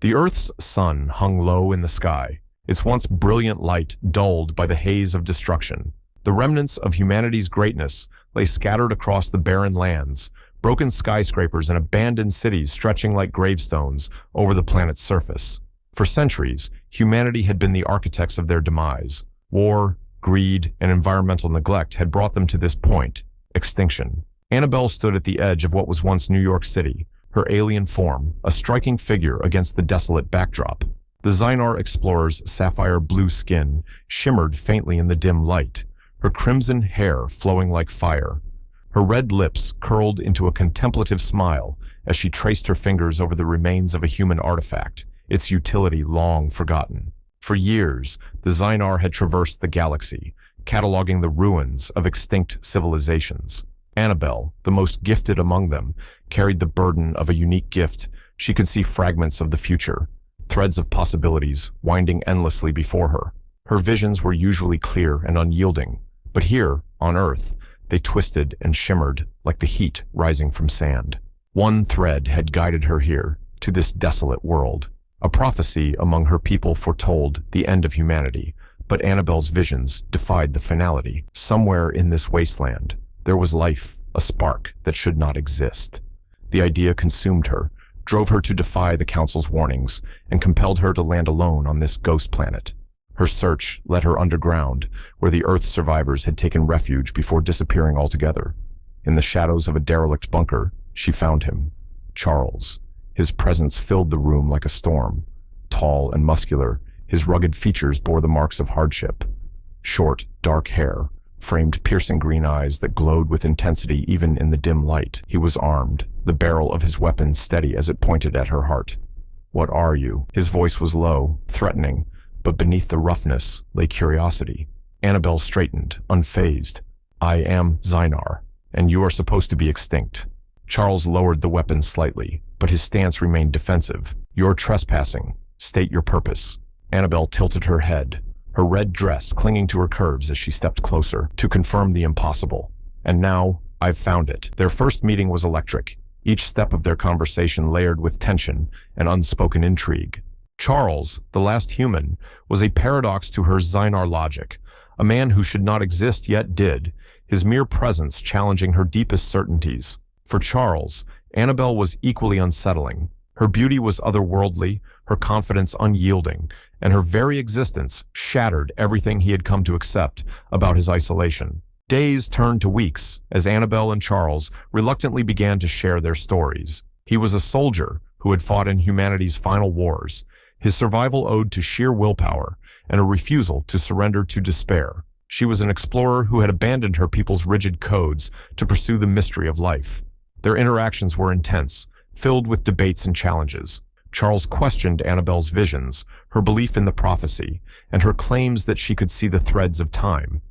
The Earth's sun hung low in the sky, its once brilliant light dulled by the haze of destruction. The remnants of humanity's greatness lay scattered across the barren lands, broken skyscrapers and abandoned cities stretching like gravestones over the planet's surface. For centuries, humanity had been the architects of their demise. War, greed, and environmental neglect had brought them to this point: extinction. Annabel stood at the edge of what was once New York City, her alien form, a striking figure against the desolate backdrop. The Zynar explorer's sapphire blue skin shimmered faintly in the dim light, her crimson hair flowing like fire. Her red lips curled into a contemplative smile as she traced her fingers over the remains of a human artifact, its utility long forgotten. For years, the Zynar had traversed the galaxy, cataloging the ruins of extinct civilizations. Annabel, the most gifted among them, carried the burden of a unique gift. She could see fragments of the future, threads of possibilities winding endlessly before her. Her visions were usually clear and unyielding, but here, on Earth, they twisted and shimmered like the heat rising from sand. One thread had guided her here, to this desolate world. A prophecy among her people foretold the end of humanity, but Annabel's visions defied the finality. Somewhere in this wasteland, there was life, a spark that should not exist. The idea consumed her, drove her to defy the Council's warnings, and compelled her to land alone on this ghost planet. Her search led her underground, where the Earth survivors had taken refuge before disappearing altogether. In the shadows of a derelict bunker, she found him, Charles. His presence filled the room like a storm. Tall and muscular, his rugged features bore the marks of hardship. Short, dark hair framed piercing green eyes that glowed with intensity even in the dim light. He was armed, the barrel of his weapon steady as it pointed at her heart. "What are you?" His voice was low, threatening, but beneath the roughness lay curiosity. Annabel straightened, unfazed. "I am Zynar, and you are supposed to be extinct." Charles lowered the weapon slightly, but his stance remained defensive. "You're trespassing. State your purpose." Annabel tilted her head, her red dress clinging to her curves as she stepped closer, to confirm the impossible. "And now, I've found it." Their first meeting was electric, each step of their conversation layered with tension and unspoken intrigue. Charles, the last human, was a paradox to her Zynar logic, a man who should not exist yet did, his mere presence challenging her deepest certainties. For Charles, Annabel was equally unsettling. Her beauty was otherworldly, her confidence unyielding, and her very existence shattered everything he had come to accept about his isolation. Days turned to weeks as Annabel and Charles reluctantly began to share their stories. He was a soldier who had fought in humanity's final wars, his survival owed to sheer willpower and a refusal to surrender to despair. She was an explorer who had abandoned her people's rigid codes to pursue the mystery of life. Their interactions were intense, filled with debates and challenges. Charles questioned Annabel's visions, her belief in the prophecy, and her claims that she could see the threads of time.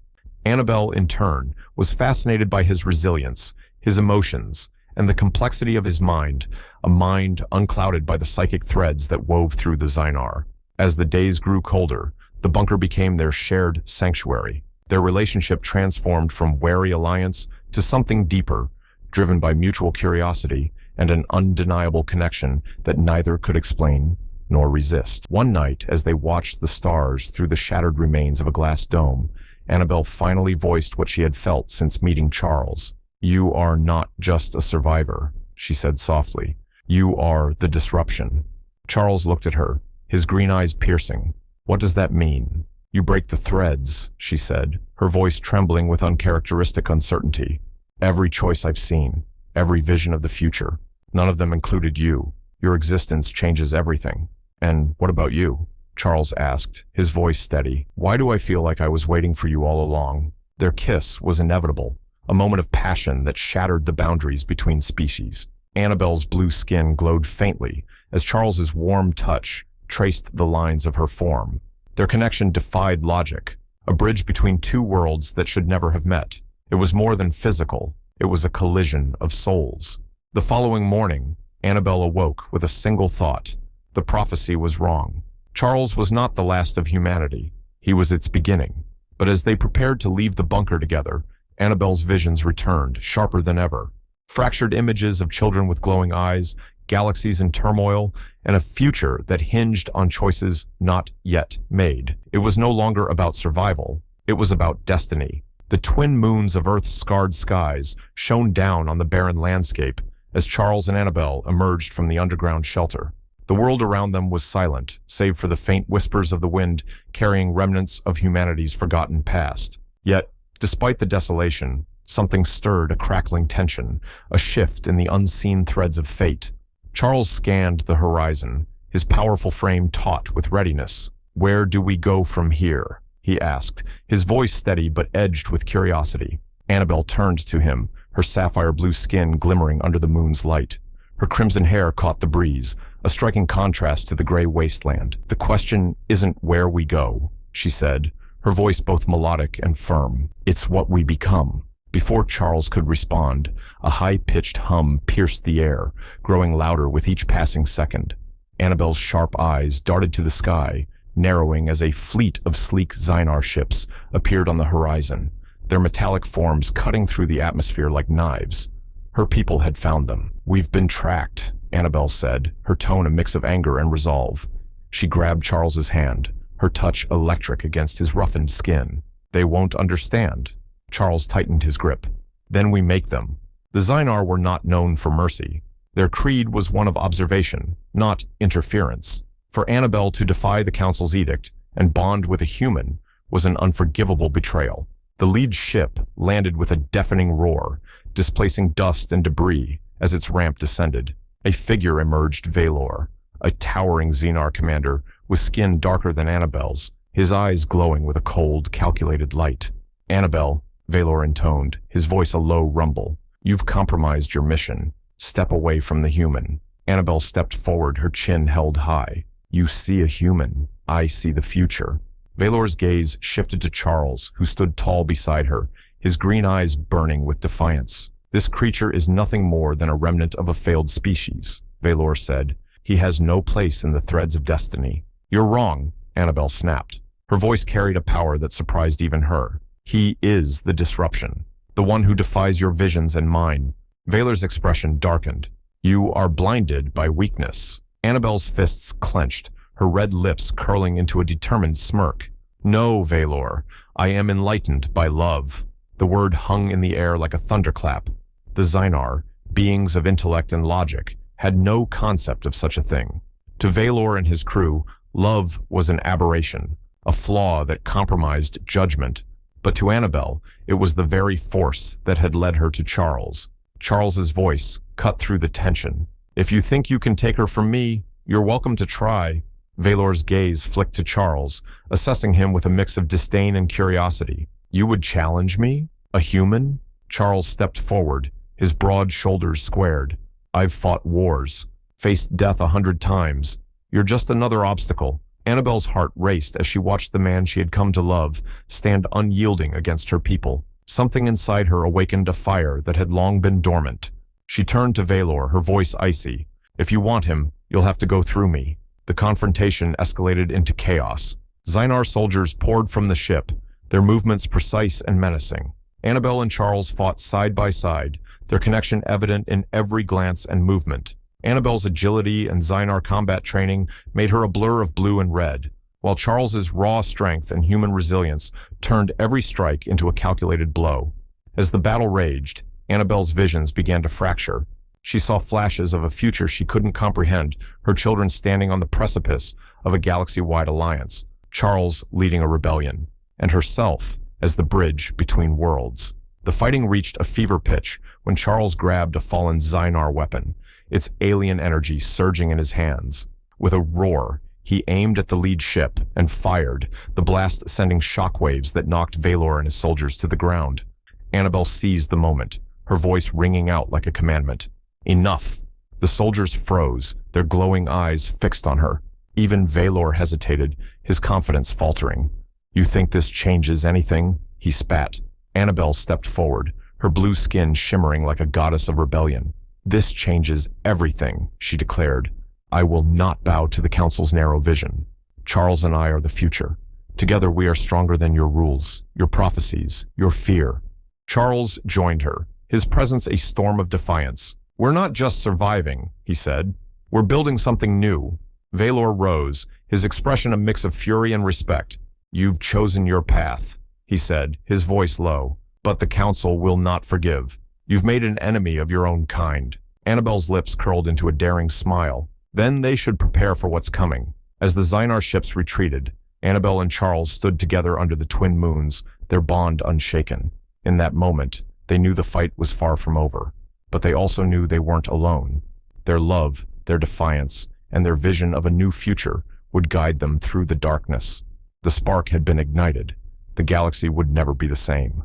Annabel, in turn, was fascinated by his resilience, his emotions, and the complexity of his mind, a mind unclouded by the psychic threads that wove through the Zynar. As the days grew colder, the bunker became their shared sanctuary. Their relationship transformed from wary alliance to something deeper, driven by mutual curiosity and an undeniable connection that neither could explain nor resist. One night, as they watched the stars through the shattered remains of a glass dome, Annabel finally voiced what she had felt since meeting Charles. "You are not just a survivor," she said softly. "You are the disruption." Charles looked at her, his green eyes piercing. "What does that mean?" "You break the threads," she said, her voice trembling with uncharacteristic uncertainty. "Every choice I've seen, every vision of the future, none of them included you. Your existence changes everything." "And what about you?" Charles asked, his voice steady. "Why do I feel like I was waiting for you all along?" Their kiss was inevitable, a moment of passion that shattered the boundaries between species. Annabel's blue skin glowed faintly as Charles's warm touch traced the lines of her form. Their connection defied logic, a bridge between two worlds that should never have met. It was more than physical, it was a collision of souls. The following morning, Annabel awoke with a single thought: the prophecy was wrong. Charles was not the last of humanity, he was its beginning. But as they prepared to leave the bunker together, Annabel's visions returned, sharper than ever. Fractured images of children with glowing eyes, galaxies in turmoil, and a future that hinged on choices not yet made. It was no longer about survival. It was about destiny. The twin moons of Earth's scarred skies shone down on the barren landscape as Charles and Annabel emerged from the underground shelter. The world around them was silent, save for the faint whispers of the wind carrying remnants of humanity's forgotten past. Yet, despite the desolation, something stirred a crackling tension, a shift in the unseen threads of fate. Charles scanned the horizon, his powerful frame taut with readiness. "Where do we go from here?" he asked, his voice steady but edged with curiosity. Annabel turned to him, her sapphire blue skin glimmering under the moon's light. Her crimson hair caught the breeze, a striking contrast to the gray wasteland. "The question isn't where we go," she said, her voice both melodic and firm. "It's what we become." Before Charles could respond, a high-pitched hum pierced the air, growing louder with each passing second. Annabel's sharp eyes darted to the sky, narrowing as a fleet of sleek Zynar ships appeared on the horizon, their metallic forms cutting through the atmosphere like knives. Her people had found them. "We've been tracked," Annabel said, her tone a mix of anger and resolve. She grabbed Charles's hand, her touch electric against his roughened skin. "They won't understand." Charles tightened his grip. "Then we make them." The Zynar were not known for mercy. Their creed was one of observation, not interference. For Annabel to defy the Council's edict and bond with a human was an unforgivable betrayal. The lead ship landed with a deafening roar, displacing dust and debris as its ramp descended. A figure emerged, Valor, a towering Zynar commander with skin darker than Annabel's, his eyes glowing with a cold, calculated light. "Annabel," Valor intoned, his voice a low rumble. "You've compromised your mission. Step away from the human." Annabel stepped forward, her chin held high. "You see a human. I see the future." Valor's gaze shifted to Charles, who stood tall beside her, his green eyes burning with defiance. "This creature is nothing more than a remnant of a failed species," Valor said. "He has no place in the threads of destiny." "You're wrong," Annabel snapped. Her voice carried a power that surprised even her. "He is the disruption, the one who defies your visions and mine." Valor's expression darkened. "You are blinded by weakness." Annabel's fists clenched, her red lips curling into a determined smirk. "No, Valor, I am enlightened by love." The word hung in the air like a thunderclap. The Zynar, beings of intellect and logic, had no concept of such a thing. To Valor and his crew, love was an aberration, a flaw that compromised judgment. But to Annabel, it was the very force that had led her to Charles. Charles's voice cut through the tension. "If you think you can take her from me, you're welcome to try." Valor's gaze flicked to Charles, assessing him with a mix of disdain and curiosity. "You would challenge me? A human?" Charles stepped forward, his broad shoulders squared. "I've fought wars, faced death 100 times. You're just another obstacle." Annabel's heart raced as she watched the man she had come to love stand unyielding against her people. Something inside her awakened a fire that had long been dormant. She turned to Valor, her voice icy. "If you want him, you'll have to go through me." The confrontation escalated into chaos. Zynar soldiers poured from the ship, their movements precise and menacing. Annabel and Charles fought side by side, their connection evident in every glance and movement. Annabel's agility and Zynar combat training made her a blur of blue and red, while Charles's raw strength and human resilience turned every strike into a calculated blow. As the battle raged, Annabel's visions began to fracture. She saw flashes of a future she couldn't comprehend, her children standing on the precipice of a galaxy-wide alliance, Charles leading a rebellion, and herself as the bridge between worlds. The fighting reached a fever pitch when Charles grabbed a fallen Zynar weapon, its alien energy surging in his hands. With a roar, he aimed at the lead ship and fired, the blast sending shockwaves that knocked Valor and his soldiers to the ground. Annabel seized the moment, her voice ringing out like a commandment. "Enough!" The soldiers froze, their glowing eyes fixed on her. Even Valor hesitated, his confidence faltering. "You think this changes anything?" he spat. Annabel stepped forward, her blue skin shimmering like a goddess of rebellion. "This changes everything," she declared. "I will not bow to the Council's narrow vision. Charles and I are the future. Together we are stronger than your rules, your prophecies, your fear." Charles joined her, his presence a storm of defiance. "We're not just surviving," he said. "We're building something new." Valor rose, his expression a mix of fury and respect. "You've chosen your path," he said, his voice low. "But the Council will not forgive. You've made an enemy of your own kind." Annabel's lips curled into a daring smile. Then they should prepare for what's coming. As the Zynar ships retreated, Annabel and Charles stood together under the twin moons, their bond unshaken. In that moment, they knew the fight was far from over. But they also knew they weren't alone. Their love, their defiance, and their vision of a new future would guide them through the darkness. The spark had been ignited. The galaxy would never be the same.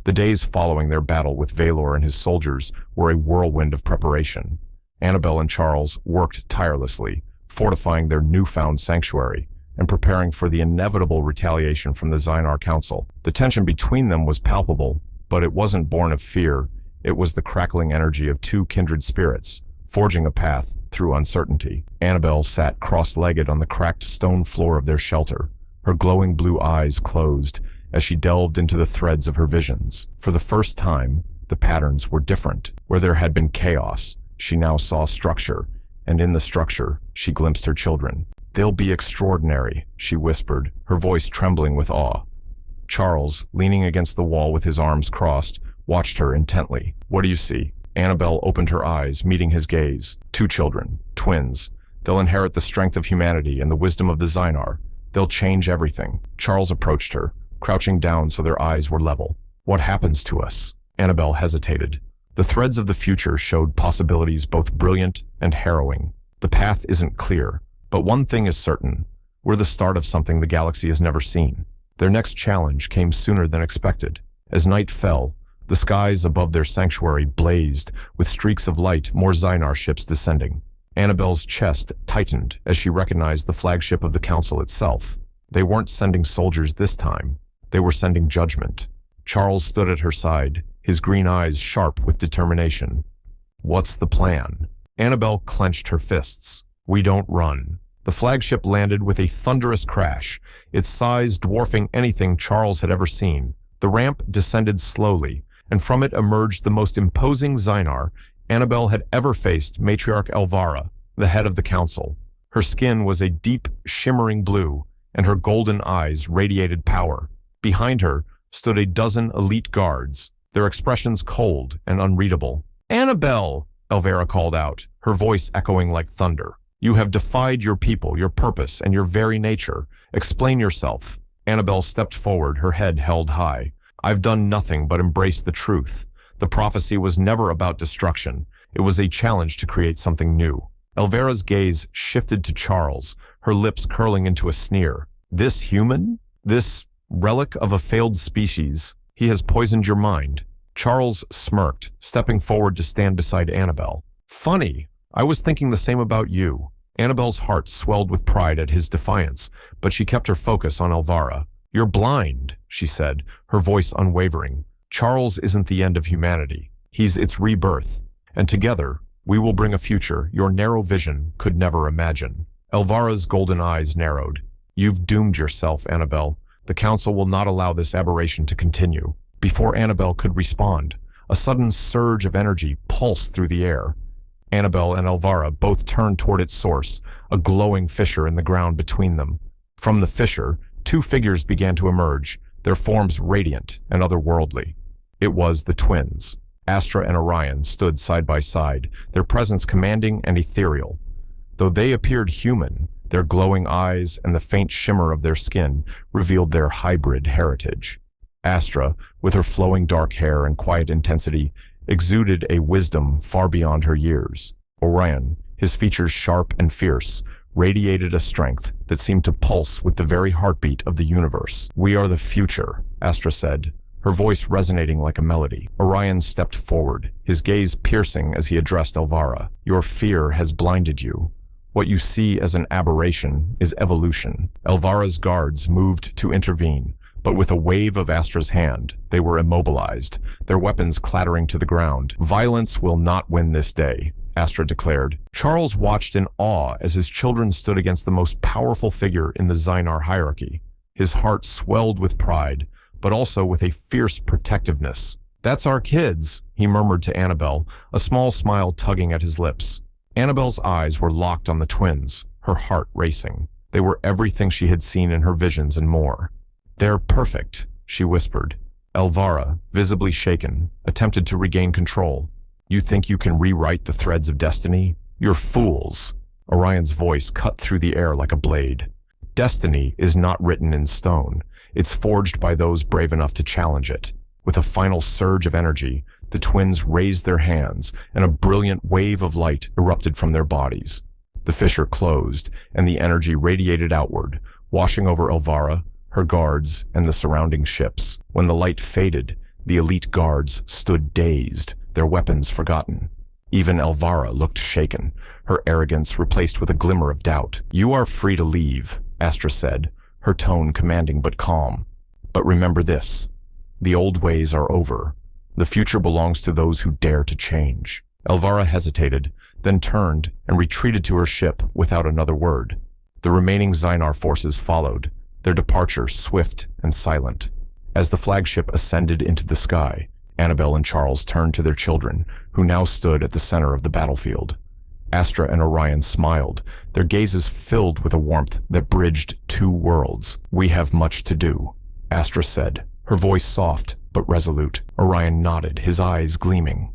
The days following their battle with Valor and his soldiers were a whirlwind of preparation. Annabel and Charles worked tirelessly, fortifying their newfound sanctuary and preparing for the inevitable retaliation from the Zynar Council. The tension between them was palpable, but it wasn't born of fear. It was the crackling energy of two kindred spirits, forging a path through uncertainty. Annabel sat cross-legged on the cracked stone floor of their shelter, her glowing blue eyes closed as she delved into the threads of her visions. For the first time, the patterns were different. Where there had been chaos, she now saw structure, and in the structure, she glimpsed her children. "They'll be extraordinary," she whispered, her voice trembling with awe. Charles, leaning against the wall with his arms crossed, watched her intently. "What do you see?" Annabel opened her eyes, meeting his gaze. "Two children, twins. They'll inherit the strength of humanity and the wisdom of the Zynar. They'll change everything." Charles approached her, crouching down so their eyes were level. "What happens to us?" Annabel hesitated. The threads of the future showed possibilities both brilliant and harrowing. The path isn't clear, but one thing is certain. We're the start of something the galaxy has never seen. Their next challenge came sooner than expected. As night fell, the skies above their sanctuary blazed with streaks of light, more Zynar ships descending. Annabel's chest tightened as she recognized the flagship of the Council itself. They weren't sending soldiers this time. They were sending judgment. Charles stood at her side, his green eyes sharp with determination. "What's the plan?" Annabel clenched her fists. "We don't run." The flagship landed with a thunderous crash, its size dwarfing anything Charles had ever seen. The ramp descended slowly, and from it emerged the most imposing Zynar Annabel had ever faced, Matriarch Elvira, the head of the Council. Her skin was a deep, shimmering blue, and her golden eyes radiated power. Behind her stood a dozen elite guards, their expressions cold and unreadable. "Annabel!" Elvira called out, her voice echoing like thunder. "You have defied your people, your purpose, and your very nature. Explain yourself." Annabel stepped forward, her head held high. "I've done nothing but embrace the truth. The prophecy was never about destruction. It was a challenge to create something new." Elvira's gaze shifted to Charles, her lips curling into a sneer. "This human? This relic of a failed species? He has poisoned your mind." Charles smirked, stepping forward to stand beside Annabel. "Funny. I was thinking the same about you." Annabel's heart swelled with pride at his defiance, but she kept her focus on Elvira. "You're blind," she said, her voice unwavering. "Charles isn't the end of humanity. He's its rebirth. And together, we will bring a future your narrow vision could never imagine." Elvira's golden eyes narrowed. "You've doomed yourself, Annabel. The Council will not allow this aberration to continue." Before Annabel could respond, a sudden surge of energy pulsed through the air. Annabel and Elvira both turned toward its source, a glowing fissure in the ground between them. From the fissure, two figures began to emerge, their forms radiant and otherworldly. It was the twins. Astra and Orion stood side by side, their presence commanding and ethereal. Though they appeared human, their glowing eyes and the faint shimmer of their skin revealed their hybrid heritage. Astra, with her flowing dark hair and quiet intensity, exuded a wisdom far beyond her years. Orion, his features sharp and fierce, radiated a strength that seemed to pulse with the very heartbeat of the universe. "We are the future," Astra said, her voice resonating like a melody. Orion stepped forward, his gaze piercing as he addressed Elvira. "Your fear has blinded you. What you see as an aberration is evolution." Elvira's guards moved to intervene, but with a wave of Astra's hand, they were immobilized, their weapons clattering to the ground. "Violence will not win this day," Astra declared. Charles watched in awe as his children stood against the most powerful figure in the Zynar hierarchy. His heart swelled with pride, but also with a fierce protectiveness. "That's our kids," he murmured to Annabel, a small smile tugging at his lips. Annabel's eyes were locked on the twins, her heart racing. They were everything she had seen in her visions and more. "They're perfect," she whispered. Elvira, visibly shaken, attempted to regain control. "You think you can rewrite the threads of destiny? You're fools." Orion's voice cut through the air like a blade. "Destiny is not written in stone. It's forged by those brave enough to challenge it." With a final surge of energy, the twins raised their hands, and a brilliant wave of light erupted from their bodies. The fissure closed, and the energy radiated outward, washing over Elvira, her guards, and the surrounding ships. When the light faded, the elite guards stood dazed, their weapons forgotten. Even Elvira looked shaken, her arrogance replaced with a glimmer of doubt. "You are free to leave," Astra said, her tone commanding but calm. "But remember this. The old ways are over. The future belongs to those who dare to change." Elvira hesitated, then turned and retreated to her ship without another word. The remaining Zynar forces followed, their departure swift and silent. As the flagship ascended into the sky, Annabel and Charles turned to their children, who now stood at the center of the battlefield. Astra and Orion smiled, their gazes filled with a warmth that bridged two worlds. "We have much to do," Astra said, her voice soft but resolute. Orion nodded, his eyes gleaming.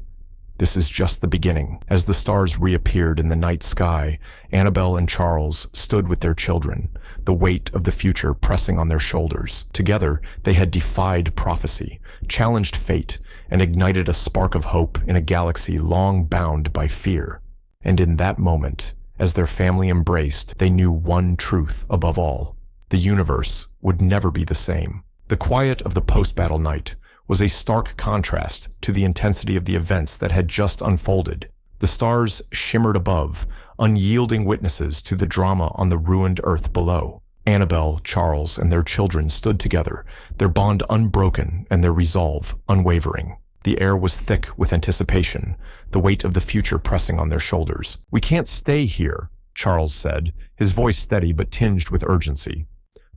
"This is just the beginning." As the stars reappeared in the night sky, Annabel and Charles stood with their children, the weight of the future pressing on their shoulders. Together, they had defied prophecy, challenged fate, and ignited a spark of hope in a galaxy long bound by fear. And in that moment, as their family embraced, they knew one truth above all: the universe would never be the same. The quiet of the post-battle night was a stark contrast to the intensity of the events that had just unfolded. The stars shimmered above, unyielding witnesses to the drama on the ruined Earth below. Annabel, Charles, and their children stood together, their bond unbroken and their resolve unwavering. The air was thick with anticipation, the weight of the future pressing on their shoulders. "We can't stay here," Charles said, his voice steady but tinged with urgency.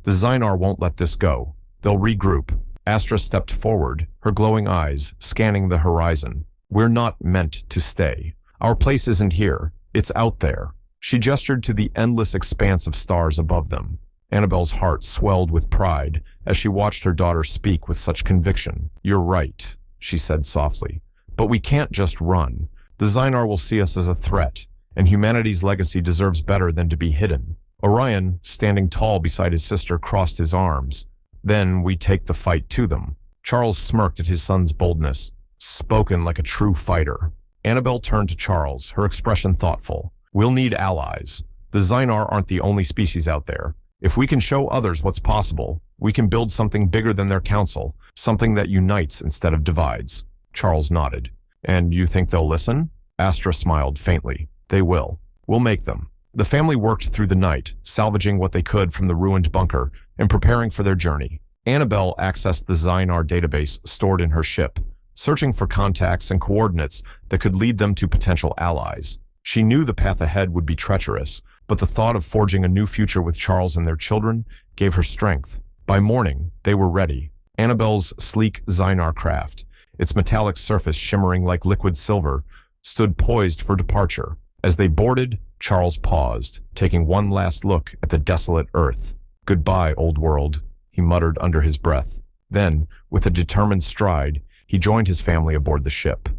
"The Zynar won't let this go. They'll regroup." Astra stepped forward, her glowing eyes scanning the horizon. "We're not meant to stay. Our place isn't here. It's out there." She gestured to the endless expanse of stars above them. Annabel's heart swelled with pride as she watched her daughter speak with such conviction. "You're right," she said softly. "But we can't just run. The Zynar will see us as a threat, and humanity's legacy deserves better than to be hidden." Orion, standing tall beside his sister, crossed his arms. "Then we take the fight to them." Charles smirked at his son's boldness. "Spoken like a true fighter." Annabel turned to Charles, her expression thoughtful. "We'll need allies. The Zynar aren't the only species out there. If we can show others what's possible, we can build something bigger than their council, something that unites instead of divides." Charles nodded. "And you think they'll listen?" Astra smiled faintly. "They will. We'll make them." The family worked through the night, salvaging what they could from the ruined bunker and preparing for their journey. Annabel accessed the Zynar database stored in her ship, searching for contacts and coordinates that could lead them to potential allies. She knew the path ahead would be treacherous, but the thought of forging a new future with Charles and their children gave her strength. By morning, they were ready. Annabel's sleek Zynar craft, its metallic surface shimmering like liquid silver, stood poised for departure. As they boarded, Charles paused, taking one last look at the desolate Earth. "Goodbye, old world," he muttered under his breath. Then, with a determined stride, he joined his family aboard the ship.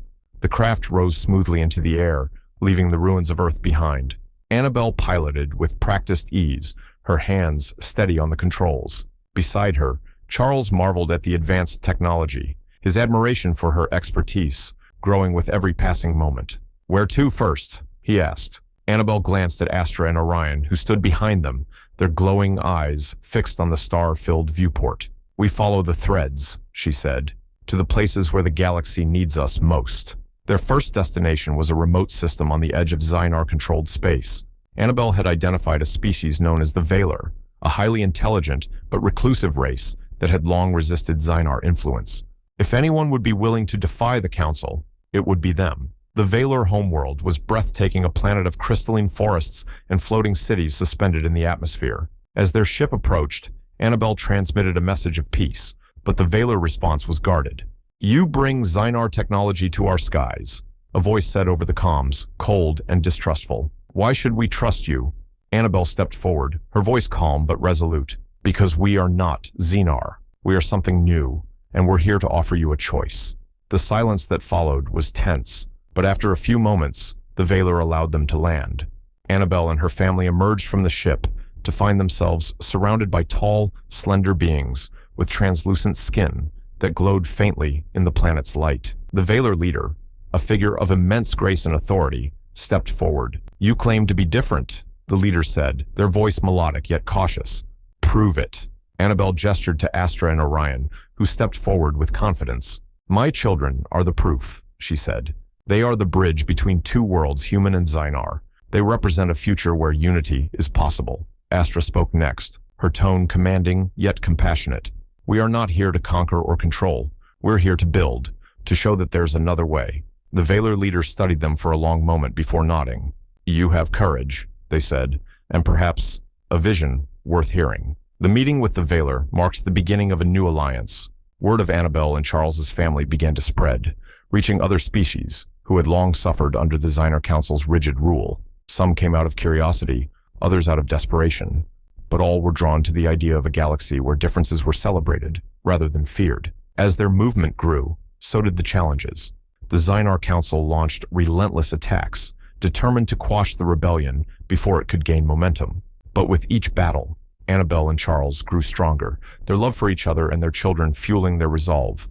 The craft rose smoothly into the air, leaving the ruins of Earth behind. Annabel piloted with practiced ease, her hands steady on the controls. Beside her, Charles marveled at the advanced technology, his admiration for her expertise growing with every passing moment. "Where to first?" he asked. Annabel glanced at Astra and Orion, who stood behind them, their glowing eyes fixed on the star-filled viewport. "We follow the threads," she said, "to the places where the galaxy needs us most." Their first destination was a remote system on the edge of Zynar-controlled space. Annabel had identified a species known as the Veiler, a highly intelligent but reclusive race that had long resisted Zynar influence. If anyone would be willing to defy the Council, it would be them. The Veiler homeworld was breathtaking, a planet of crystalline forests and floating cities suspended in the atmosphere. As their ship approached, Annabel transmitted a message of peace, but the Veiler response was guarded. You bring Zynar technology to our skies, a voice said over the comms, cold and distrustful. Why should we trust you? Annabel stepped forward, her voice calm but resolute. Because we are not Zynar. We are something new, and we're here to offer you a choice. The silence that followed was tense, but after a few moments, the Veiler allowed them to land. Annabel and her family emerged from the ship to find themselves surrounded by tall, slender beings with translucent skin that glowed faintly in the planet's light. The Veiler leader, a figure of immense grace and authority, stepped forward. You claim to be different, the leader said, their voice melodic yet cautious. Prove it. Annabel gestured to Astra and Orion, who stepped forward with confidence. My children are the proof, she said. They are the bridge between two worlds, human and Zynar. They represent a future where unity is possible. Astra spoke next, her tone commanding yet compassionate. We are not here to conquer or control. We're here to build, to show that there's another way. The Veiler leader studied them for a long moment before nodding. You have courage, they said, and perhaps a vision worth hearing. The meeting with the Veiler marked the beginning of a new alliance. Word of Annabel and Charles's family began to spread, reaching other species who had long suffered under the Zynar Council's rigid rule. Some came out of curiosity, others out of desperation, but all were drawn to the idea of a galaxy where differences were celebrated rather than feared. As their movement grew, so did the challenges. The Zynar Council launched relentless attacks, determined to quash the rebellion before it could gain momentum. But with each battle, Annabel and Charles grew stronger, their love for each other and their children fueling their resolve.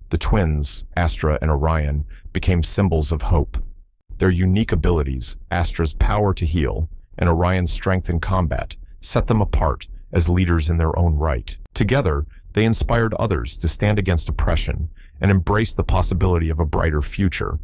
The twins, Astra and Orion, became symbols of hope. Their unique abilities, Astra's power to heal and Orion's strength in combat, set them apart as leaders in their own right. Together, they inspired others to stand against oppression and embrace the possibility of a brighter future.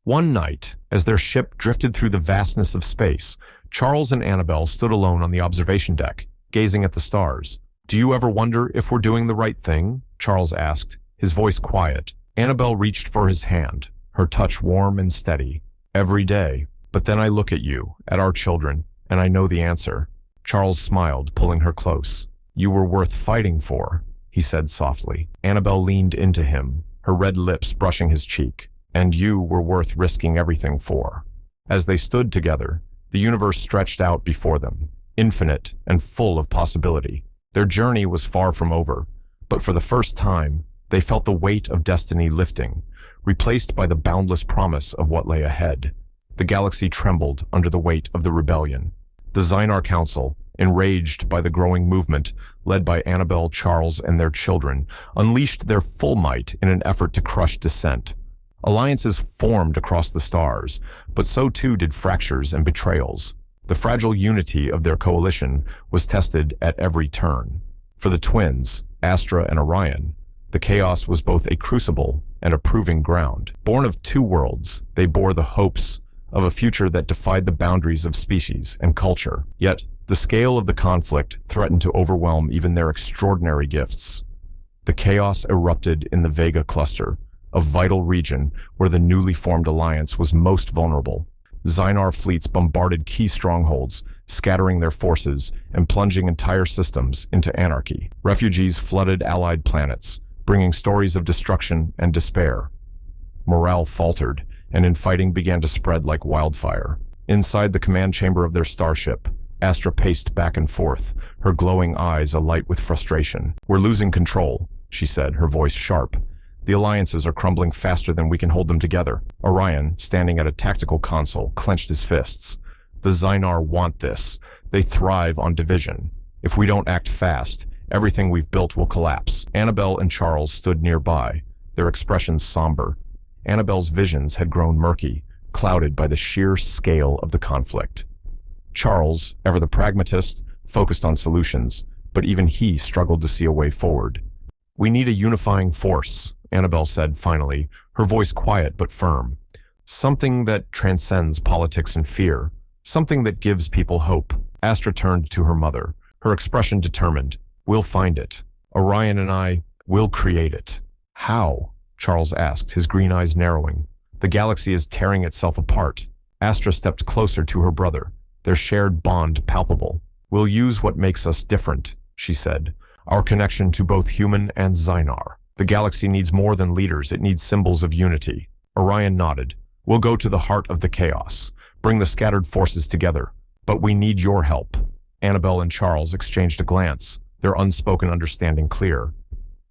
One night, as their ship drifted through the vastness of space, Charles and Annabel stood alone on the observation deck, gazing at the stars. Do you ever wonder if we're doing the right thing? Charles asked, his voice quiet. Annabel reached for his hand, her touch warm and steady. Every day. But then I look at you, at our children, and I know the answer. Charles smiled, pulling her close. You were worth fighting for, he said softly. Annabel leaned into him, her red lips brushing his cheek. And you were worth risking everything for. As they stood together, the universe stretched out before them, infinite and full of possibility. Their journey was far from over, but for the first time, they felt the weight of destiny lifting, replaced by the boundless promise of what lay ahead. The galaxy trembled under the weight of the rebellion. The Zynar Council, enraged by the growing movement, led by Annabel, Charles, and their children, unleashed their full might in an effort to crush dissent. Alliances formed across the stars, but so too did fractures and betrayals. The fragile unity of their coalition was tested at every turn. For the twins, Astra and Orion, the chaos was both a crucible and a proving ground. Born of two worlds, they bore the hopes of a future that defied the boundaries of species and culture. Yet, the scale of the conflict threatened to overwhelm even their extraordinary gifts. The chaos erupted in the Vega cluster, a vital region where the newly formed alliance was most vulnerable. Zynar fleets bombarded key strongholds, scattering their forces and plunging entire systems into anarchy. Refugees flooded allied planets, bringing stories of destruction and despair. Morale faltered, and infighting began to spread like wildfire. Inside the command chamber of their starship, Astra paced back and forth, her glowing eyes alight with frustration. We're losing control, she said, her voice sharp. The alliances are crumbling faster than we can hold them together. Orion, standing at a tactical console, clenched his fists. The Zynar want this. They thrive on division. If we don't act fast, everything we've built will collapse. Annabel and Charles stood nearby, their expressions somber. Annabel's visions had grown murky, clouded by the sheer scale of the conflict. Charles, ever the pragmatist, focused on solutions, but even he struggled to see a way forward. We need a unifying force, Annabel said finally, her voice quiet but firm. Something that transcends politics and fear. Something that gives people hope. Astra turned to her mother, her expression determined. We'll find it. Orion and I will create it. How? Charles asked, his green eyes narrowing. The galaxy is tearing itself apart. Astra stepped closer to her brother, their shared bond palpable. We'll use what makes us different, she said. Our connection to both human and Zynar. The galaxy needs more than leaders, it needs symbols of unity. Orion nodded. We'll go to the heart of the chaos, bring the scattered forces together. But we need your help. Annabel and Charles exchanged a glance, their unspoken understanding clear.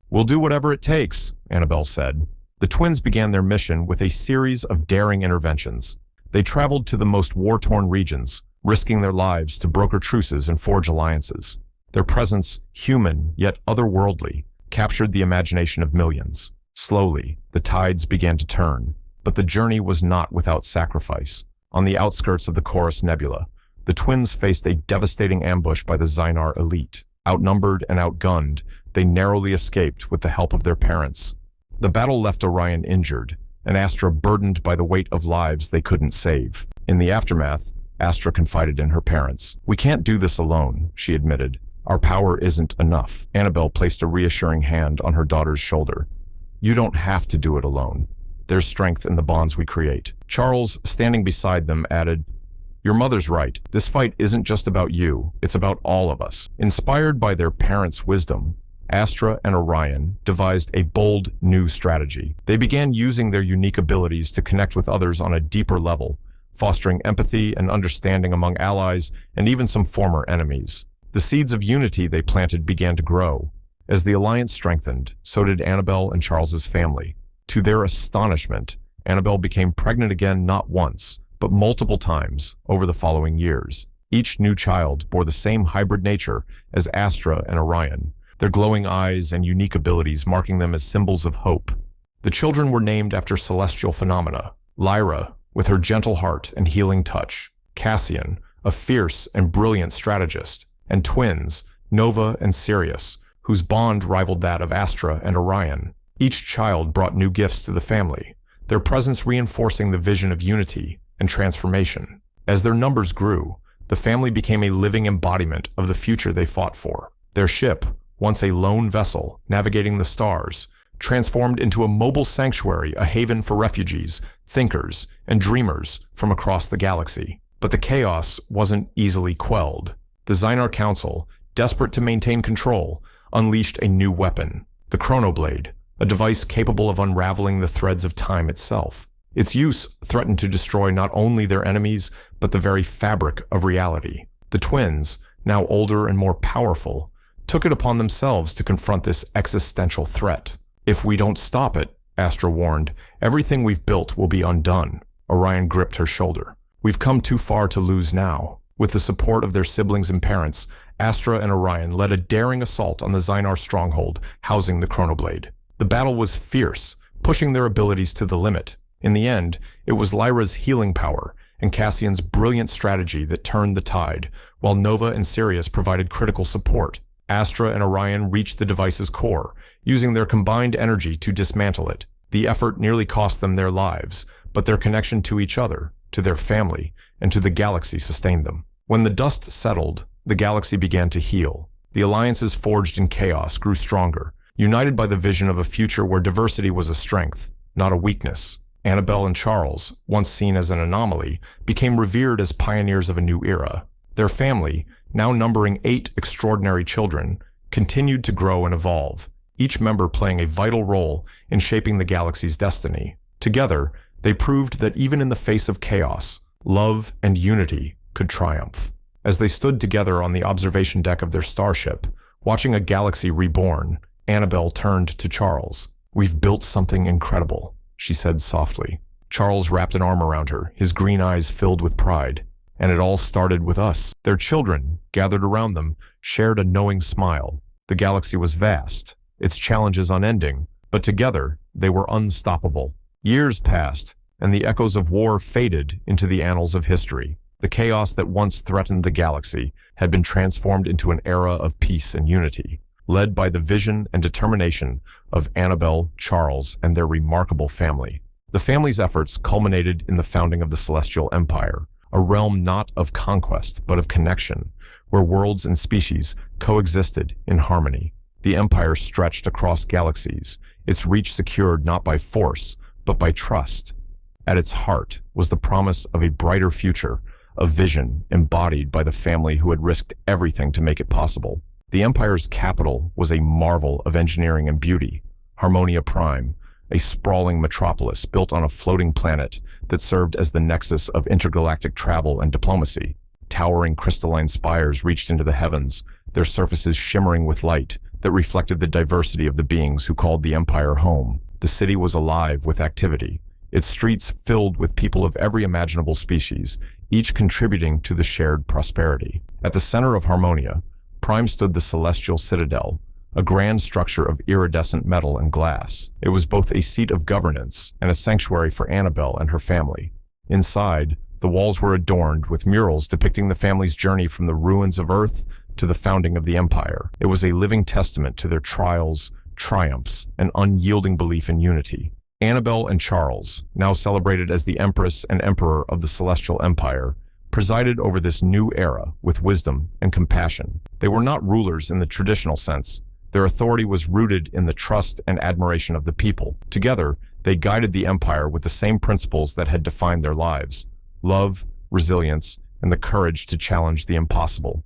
We'll do whatever it takes, Annabel said. The twins began their mission with a series of daring interventions. They traveled to the most war-torn regions, risking their lives to broker truces and forge alliances. Their presence, human yet otherworldly, captured the imagination of millions. Slowly, the tides began to turn, but the journey was not without sacrifice. On the outskirts of the Chorus Nebula, the twins faced a devastating ambush by the Zynar elite. Outnumbered and outgunned, they narrowly escaped with the help of their parents. The battle left Orion injured, and Astra burdened by the weight of lives they couldn't save. In the aftermath, Astra confided in her parents. We can't do this alone, she admitted. Our power isn't enough. Annabel placed a reassuring hand on her daughter's shoulder. You don't have to do it alone. There's strength in the bonds we create. Charles, standing beside them, added, Your mother's right. This fight isn't just about you. It's about all of us. Inspired by their parents' wisdom, Astra and Orion devised a bold new strategy. They began using their unique abilities to connect with others on a deeper level, fostering empathy and understanding among allies and even some former enemies. The seeds of unity they planted began to grow. As the alliance strengthened, so did Annabel and Charles's family. To their astonishment, Annabel became pregnant again not once, but multiple times over the following years. Each new child bore the same hybrid nature as Astra and Orion, their glowing eyes and unique abilities marking them as symbols of hope. The children were named after celestial phenomena. Lyra, with her gentle heart and healing touch. Cassian, a fierce and brilliant strategist. And twins, Nova and Sirius, whose bond rivaled that of Astra and Orion. Each child brought new gifts to the family, their presence reinforcing the vision of unity and transformation. As their numbers grew, the family became a living embodiment of the future they fought for. Their ship, once a lone vessel navigating the stars, transformed into a mobile sanctuary, a haven for refugees, thinkers, and dreamers from across the galaxy. But the chaos wasn't easily quelled. The Zynar Council, desperate to maintain control, unleashed a new weapon, the Chronoblade, a device capable of unraveling the threads of time itself. Its use threatened to destroy not only their enemies, but the very fabric of reality. The twins, now older and more powerful, took it upon themselves to confront this existential threat. If we don't stop it, Astra warned, everything we've built will be undone. Orion gripped her shoulder. We've come too far to lose now. With the support of their siblings and parents, Astra and Orion led a daring assault on the Zynar stronghold, housing the Chronoblade. The battle was fierce, pushing their abilities to the limit. In the end, it was Lyra's healing power and Cassian's brilliant strategy that turned the tide, while Nova and Sirius provided critical support. Astra and Orion reached the device's core, using their combined energy to dismantle it. The effort nearly cost them their lives, but their connection to each other, to their family, and to the galaxy sustained them. When the dust settled, the galaxy began to heal. The alliances forged in chaos grew stronger, united by the vision of a future where diversity was a strength, not a weakness. Annabel and Charles, once seen as an anomaly, became revered as pioneers of a new era. Their family, now numbering 8 extraordinary children, continued to grow and evolve, each member playing a vital role in shaping the galaxy's destiny. Together, they proved that even in the face of chaos, love and unity could triumph. As they stood together on the observation deck of their starship, watching a galaxy reborn, Annabel turned to Charles. We've built something incredible, she said softly. Charles wrapped an arm around her, his green eyes filled with pride. And it all started with us. Their children, gathered around them, shared a knowing smile. The galaxy was vast, its challenges unending, but together they were unstoppable. Years passed, and the echoes of war faded into the annals of history. The chaos that once threatened the galaxy had been transformed into an era of peace and unity, led by the vision and determination of Annabel, Charles, and their remarkable family. The family's efforts culminated in the founding of the Celestial Empire, a realm not of conquest, but of connection, where worlds and species coexisted in harmony. The empire stretched across galaxies, its reach secured not by force, but by trust. At its heart was the promise of a brighter future, a vision embodied by the family who had risked everything to make it possible. The empire's capital was a marvel of engineering and beauty, Harmonia Prime, a sprawling metropolis built on a floating planet that served as the nexus of intergalactic travel and diplomacy. Towering crystalline spires reached into the heavens, their surfaces shimmering with light that reflected the diversity of the beings who called the Empire home. The city was alive with activity, its streets filled with people of every imaginable species, each contributing to the shared prosperity. At the center of Harmonia Prime stood the Celestial Citadel, a grand structure of iridescent metal and glass. It was both a seat of governance and a sanctuary for Annabel and her family. Inside, the walls were adorned with murals depicting the family's journey from the ruins of Earth to the founding of the Empire. It was a living testament to their trials, triumphs, and unyielding belief in unity. Annabel and Charles, now celebrated as the Empress and Emperor of the Celestial Empire, presided over this new era with wisdom and compassion. They were not rulers in the traditional sense. Their authority was rooted in the trust and admiration of the people. Together, they guided the Empire with the same principles that had defined their lives: love, resilience, and the courage to challenge the impossible.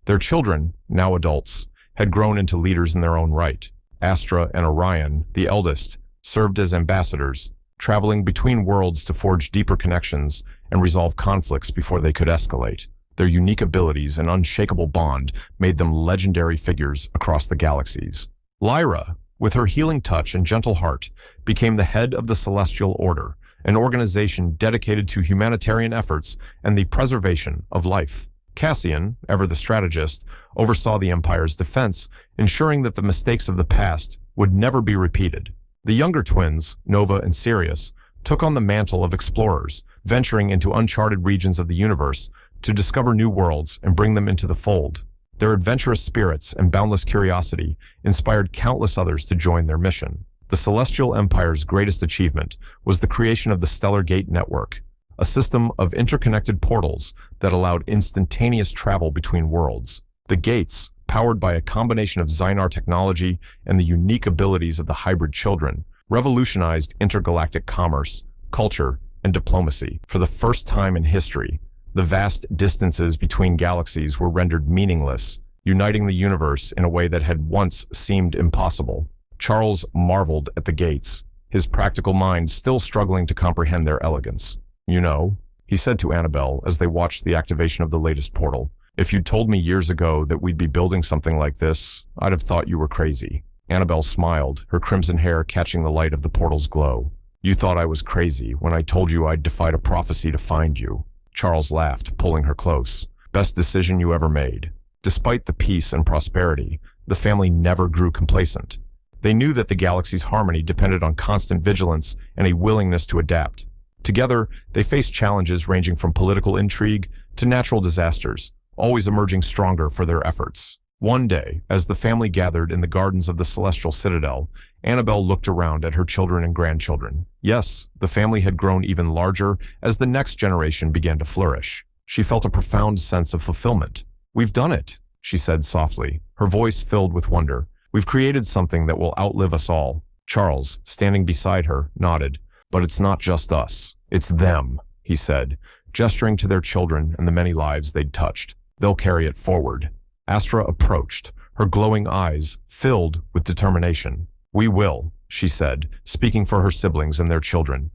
Their children, now adults, had grown into leaders in their own right. Astra and Orion, the eldest, served as ambassadors, traveling between worlds to forge deeper connections and resolve conflicts before they could escalate. Their unique abilities and unshakable bond made them legendary figures across the galaxies. Lyra, with her healing touch and gentle heart, became the head of the Celestial Order, an organization dedicated to humanitarian efforts and the preservation of life. Cassian, ever the strategist, oversaw the Empire's defense, ensuring that the mistakes of the past would never be repeated. The younger twins, Nova and Sirius, took on the mantle of explorers, venturing into uncharted regions of the universe to discover new worlds and bring them into the fold. Their adventurous spirits and boundless curiosity inspired countless others to join their mission. The Celestial Empire's greatest achievement was the creation of the Stellar Gate Network, a system of interconnected portals that allowed instantaneous travel between worlds. The gates, powered by a combination of Zynar technology and the unique abilities of the hybrid children, revolutionized intergalactic commerce, culture, and diplomacy. For the first time in history, the vast distances between galaxies were rendered meaningless, uniting the universe in a way that had once seemed impossible. Charles marveled at the gates, his practical mind still struggling to comprehend their elegance. "You know," he said to Annabel as they watched the activation of the latest portal, "if you'd told me years ago that we'd be building something like this, I'd have thought you were crazy." Annabel smiled, her crimson hair catching the light of the portal's glow. "You thought I was crazy when I told you I'd defied a prophecy to find you." Charles laughed, pulling her close. "Best decision you ever made." Despite the peace and prosperity, the family never grew complacent. They knew that the galaxy's harmony depended on constant vigilance and a willingness to adapt. Together, they faced challenges ranging from political intrigue to natural disasters, always emerging stronger for their efforts. One day, as the family gathered in the gardens of the Celestial Citadel, Annabel looked around at her children and grandchildren. Yes, the family had grown even larger as the next generation began to flourish. She felt a profound sense of fulfillment. "We've done it," she said softly, her voice filled with wonder. "We've created something that will outlive us all." Charles, standing beside her, nodded. "But it's not just us. It's them," he said, gesturing to their children and the many lives they'd touched. "They'll carry it forward." Astra approached, her glowing eyes filled with determination. "We will," she said, speaking for her siblings and their children.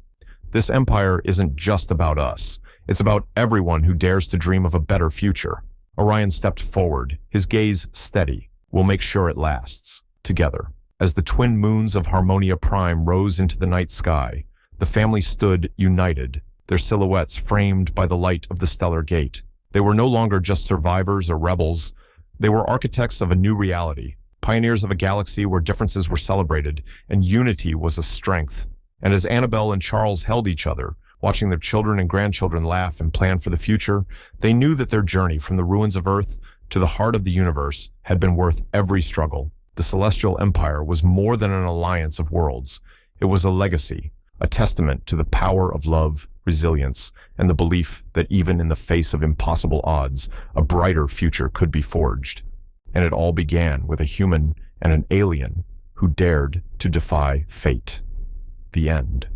"This empire isn't just about us. It's about everyone who dares to dream of a better future." Orion stepped forward, his gaze steady. "We'll make sure it lasts. Together." As the twin moons of Harmonia Prime rose into the night sky, the family stood united, their silhouettes framed by the light of the Stellar Gate. They were no longer just survivors or rebels. They were architects of a new reality, pioneers of a galaxy where differences were celebrated and unity was a strength. And as Annabel and Charles held each other, watching their children and grandchildren laugh and plan for the future, they knew that their journey from the ruins of Earth to the heart of the universe had been worth every struggle. The Celestial Empire was more than an alliance of worlds. It was a legacy, a testament to the power of love, resilience, and the belief that even in the face of impossible odds, a brighter future could be forged. And it all began with a human and an alien who dared to defy fate. The end.